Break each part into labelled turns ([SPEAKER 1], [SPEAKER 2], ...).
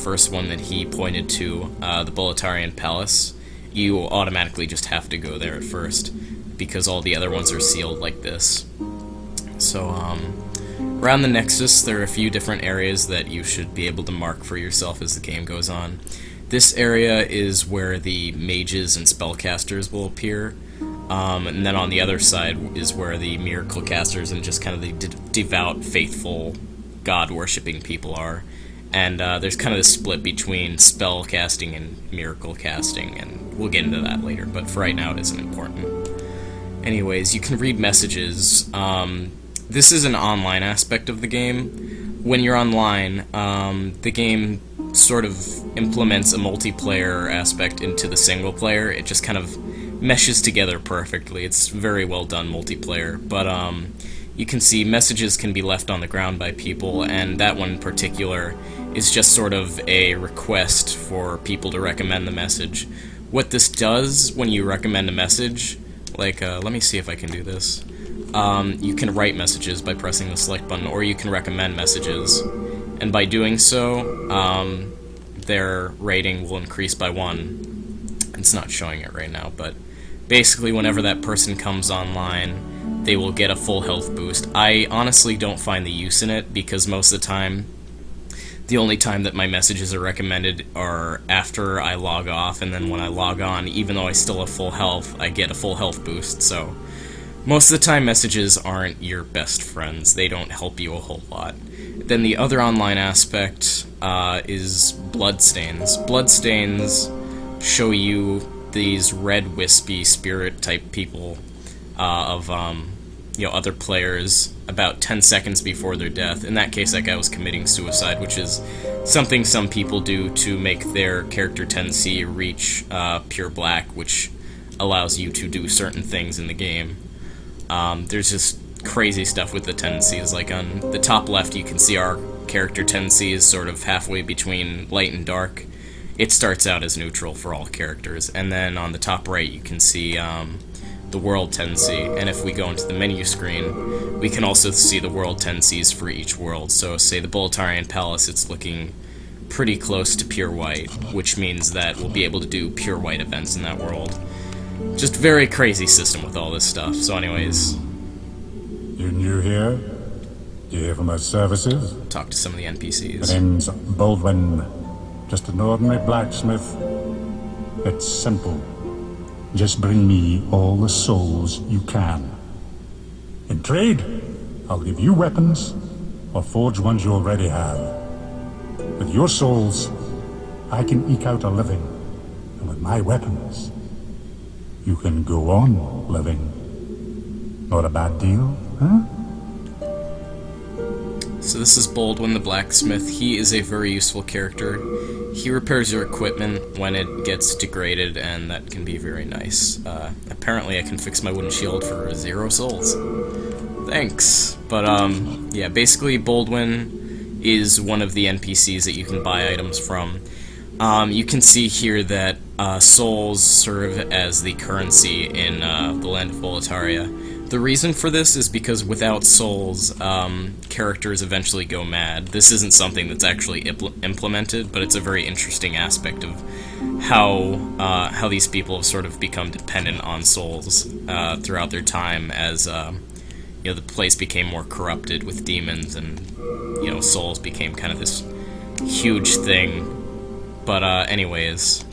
[SPEAKER 1] first one that he pointed to, the Boletarian Palace, you automatically just have to go there at first, because all the other ones are sealed like this. So, around the Nexus, there are a few different areas that you should be able to mark for yourself as the game goes on. This area is where the mages and spellcasters will appear, and then on the other side is where the miracle casters and just kind of the devout, faithful, god-worshipping people are. And there's kind of this split between spell casting and miracle casting, and we'll get into that later, but for right now it isn't important. Anyways, you can read messages. This is an online aspect of the game. When you're online, the game sort of implements a multiplayer aspect into the single player. It just kind of meshes together perfectly. It's very well done multiplayer, but you can see messages can be left on the ground by people, and that one in particular is just sort of a request for people to recommend the message. What this does when you recommend a message, like, let me see if I can do this. You can write messages by pressing the select button, or you can recommend messages, and by doing so, their rating will increase by 1. It's not showing it right now, but basically whenever that person comes online, they will get a full health boost. I honestly don't find the use in it, because most of the time, the only time that my messages are recommended are after I log off, and then when I log on, even though I still have full health, I get a full health boost, so most of the time messages aren't your best friends. They don't help you a whole lot. Then the other online aspect is bloodstains. Bloodstains show you these red, wispy, spirit-type people of other players about 10 seconds before their death. In that case, that guy was committing suicide, which is something some people do to make their character tendency reach pure black, which allows you to do certain things in the game. There's just crazy stuff with the tendencies. Like on the top left, you can see our character tendency is sort of halfway between light and dark. It starts out as neutral for all characters, and then on the top right, you can see the world tendency. And if we go into the menu screen, we can also see the world tendencies for each world. So, say the Boletarian Palace, it's looking pretty close to pure white, which means that we'll be able to do pure white events in that world. Just very crazy system with all this stuff. So anyways,
[SPEAKER 2] You new here? You here for my services?
[SPEAKER 1] talk to some of the NPCs.
[SPEAKER 2] My name's Baldwin. Just an ordinary blacksmith. It's simple. Just bring me all the souls you can. In trade, I'll give you weapons, or forge ones you already have. With your souls, I can eke out a living. And with my weapons, you can go on living. Not a bad deal, huh?
[SPEAKER 1] So this is Baldwin the blacksmith. He is a very useful character. He repairs your equipment when it gets degraded, and that can be very nice. Apparently I can fix my wooden shield for 0 souls. Thanks! But, yeah, basically Baldwin is one of the NPCs that you can buy items from. You can see here that souls serve as the currency in the land of Boletaria. The reason for this is because without souls, characters eventually go mad. This isn't something that's actually implemented, but it's a very interesting aspect of how these people have sort of become dependent on souls throughout their time as the place became more corrupted with demons, and souls became kind of this huge thing. But anyways,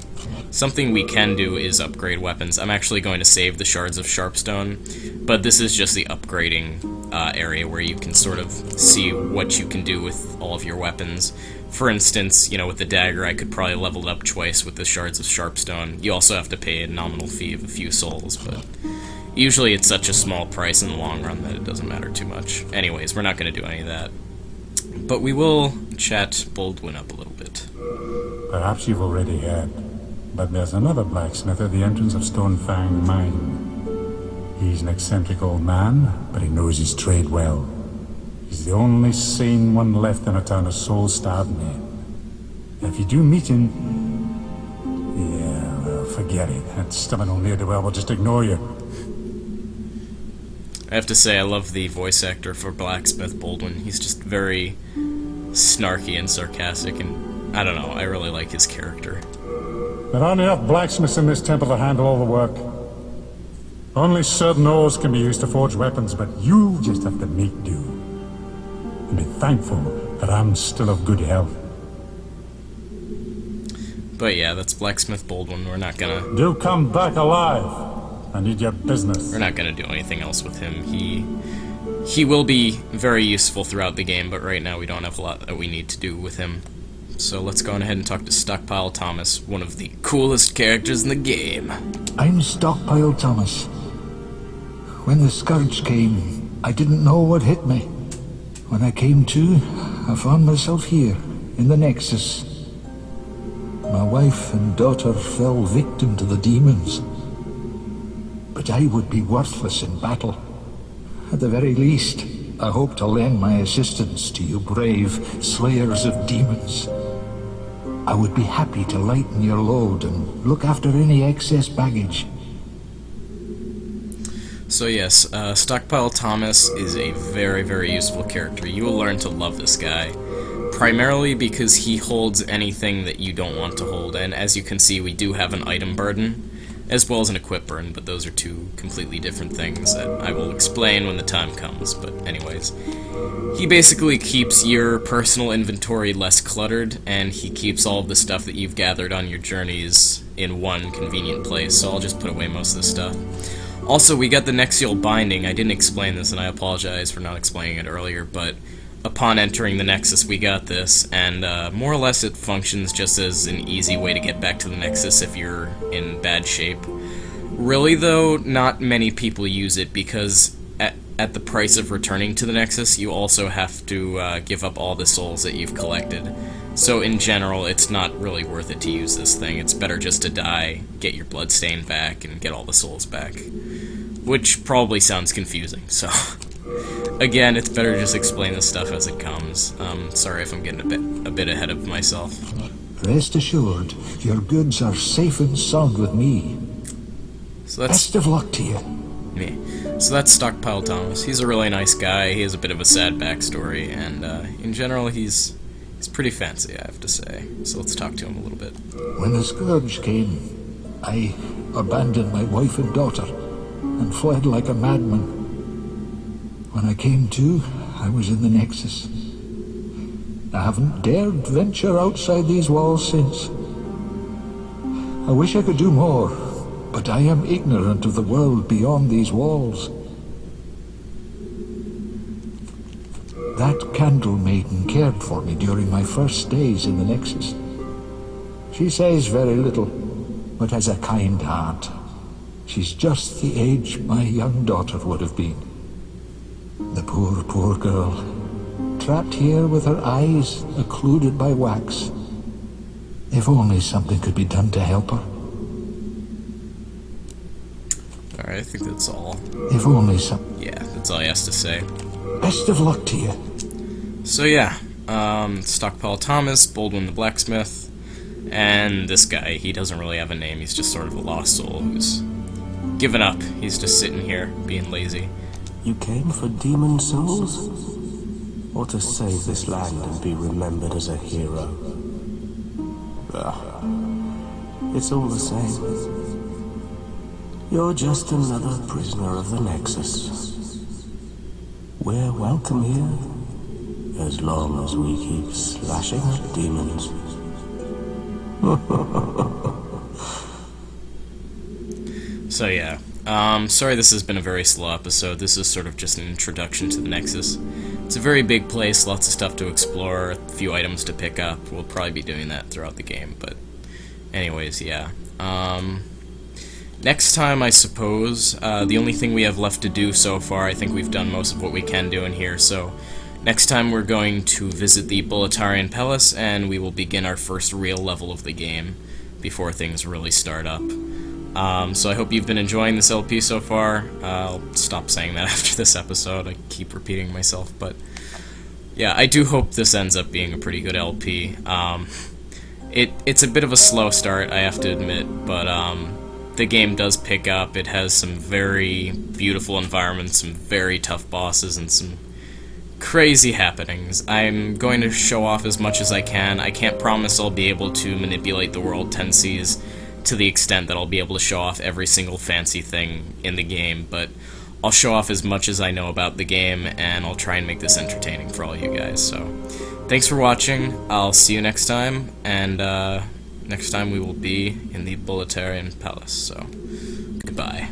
[SPEAKER 1] something we can do is upgrade weapons. I'm actually going to save the Shards of Sharpstone, but this is just the upgrading area where you can sort of see what you can do with all of your weapons. For instance, with the dagger, I could probably level it up twice with the Shards of Sharpstone. You also have to pay a nominal fee of a few souls, but usually it's such a small price in the long run that it doesn't matter too much. Anyways, we're not going to do any of that. But we will chat Baldwin up a little bit.
[SPEAKER 2] Perhaps you've already heard, but there's another blacksmith at the entrance of Stonefang Mine. He's an eccentric old man, but he knows his trade well. He's the only sane one left in a town of soul-starved men. If you do meet him, yeah, well, forget it. That stubborn old ne'er-do-well will just ignore you.
[SPEAKER 1] I have to say, I love the voice actor for Blacksmith Baldwin. He's just very snarky and sarcastic and I don't know, I really like his character.
[SPEAKER 2] There aren't enough blacksmiths in this temple to handle all the work. Only certain ores can be used to forge weapons, but you'll just have to make do. And be thankful that I'm still of good health.
[SPEAKER 1] But yeah, that's Blacksmith Baldwin. We're not gonna...
[SPEAKER 2] Do come back alive. I need your business.
[SPEAKER 1] We're not gonna do anything else with him. He will be very useful throughout the game, but right now we don't have a lot that we need to do with him. So let's go on ahead and talk to Stockpile Thomas, one of the coolest characters in the game.
[SPEAKER 3] I'm Stockpile Thomas. When the Scourge came, I didn't know what hit me. When I came to, I found myself here, in the Nexus. My wife and daughter fell victim to the demons. But I would be worthless in battle. At the very least, I hope to lend my assistance to you brave slayers of demons. I would be happy to lighten your load and look after any excess baggage.
[SPEAKER 1] So yes, Stockpile Thomas is a very, very useful character. You will learn to love this guy, primarily because he holds anything that you don't want to hold, and as you can see, we do have an item burden, as well as an equip burn, but those are two completely different things that I will explain when the time comes. But anyways, he basically keeps your personal inventory less cluttered, and he keeps all of the stuff that you've gathered on your journeys in one convenient place, so I'll just put away most of this stuff. Also, we got the Nexial Binding. I didn't explain this, and I apologize for not explaining it earlier, but upon entering the Nexus, we got this, and more or less it functions just as an easy way to get back to the Nexus if you're in bad shape. Really, though, not many people use it, because at the price of returning to the Nexus, you also have to give up all the souls that you've collected. So in general, it's not really worth it to use this thing. It's better just to die, get your bloodstain back, and get all the souls back. Which probably sounds confusing, so... Again, it's better to just explain this stuff as it comes. Sorry if I'm getting a bit ahead of myself.
[SPEAKER 3] Rest assured, your goods are safe and sound with me.
[SPEAKER 1] So that's...
[SPEAKER 3] Best of luck to you.
[SPEAKER 1] Me. So that's Stockpile Thomas. He's a really nice guy. He has a bit of a sad backstory, and in general, he's pretty fancy, I have to say. So let's talk to him a little bit.
[SPEAKER 3] When the Scourge came, I abandoned my wife and daughter and fled like a madman. When I came to, I was in the Nexus. I haven't dared venture outside these walls since. I wish I could do more, but I am ignorant of the world beyond these walls. That Candle Maiden cared for me during my first days in the Nexus. She says very little, but has a kind heart. She's just the age my young daughter would have been. The poor, poor girl, trapped here with her eyes occluded by wax. If only something could be done to help her.
[SPEAKER 1] Alright, I think that's all.
[SPEAKER 3] If only some...
[SPEAKER 1] Yeah, that's all he has to say.
[SPEAKER 3] Best of luck to you.
[SPEAKER 1] So yeah, Stockpile Thomas, Baldwin the Blacksmith, and this guy. He doesn't really have a name, he's just sort of a lost soul who's given up. He's just sitting here, being lazy.
[SPEAKER 4] You came for demon souls? Or to save this land and be remembered as a hero? It's all the same. You're just another prisoner of the Nexus. We're welcome here, as long as we keep slashing at demons.
[SPEAKER 1] So yeah, sorry this has been a very slow episode. This is sort of just an introduction to the Nexus. It's a very big place, lots of stuff to explore, a few items to pick up. We'll probably be doing that throughout the game, but anyways, yeah. Next time, I suppose, the only thing we have left to do so far, I think we've done most of what we can do in here, so next time we're going to visit the Boletarian Palace, and we will begin our first real level of the game before things really start up. So I hope you've been enjoying this LP so far. I'll stop saying that after this episode, I keep repeating myself, but yeah, I do hope this ends up being a pretty good LP. It's a bit of a slow start, I have to admit, but the game does pick up. It has some very beautiful environments, some very tough bosses, and some crazy happenings. I'm going to show off as much as I can. I can't promise I'll be able to manipulate the world 10 seas to the extent that I'll be able to show off every single fancy thing in the game, but I'll show off as much as I know about the game, and I'll try and make this entertaining for all you guys. So, thanks for watching. I'll see you next time, and next time we will be in the Bolitarian Palace. So, goodbye.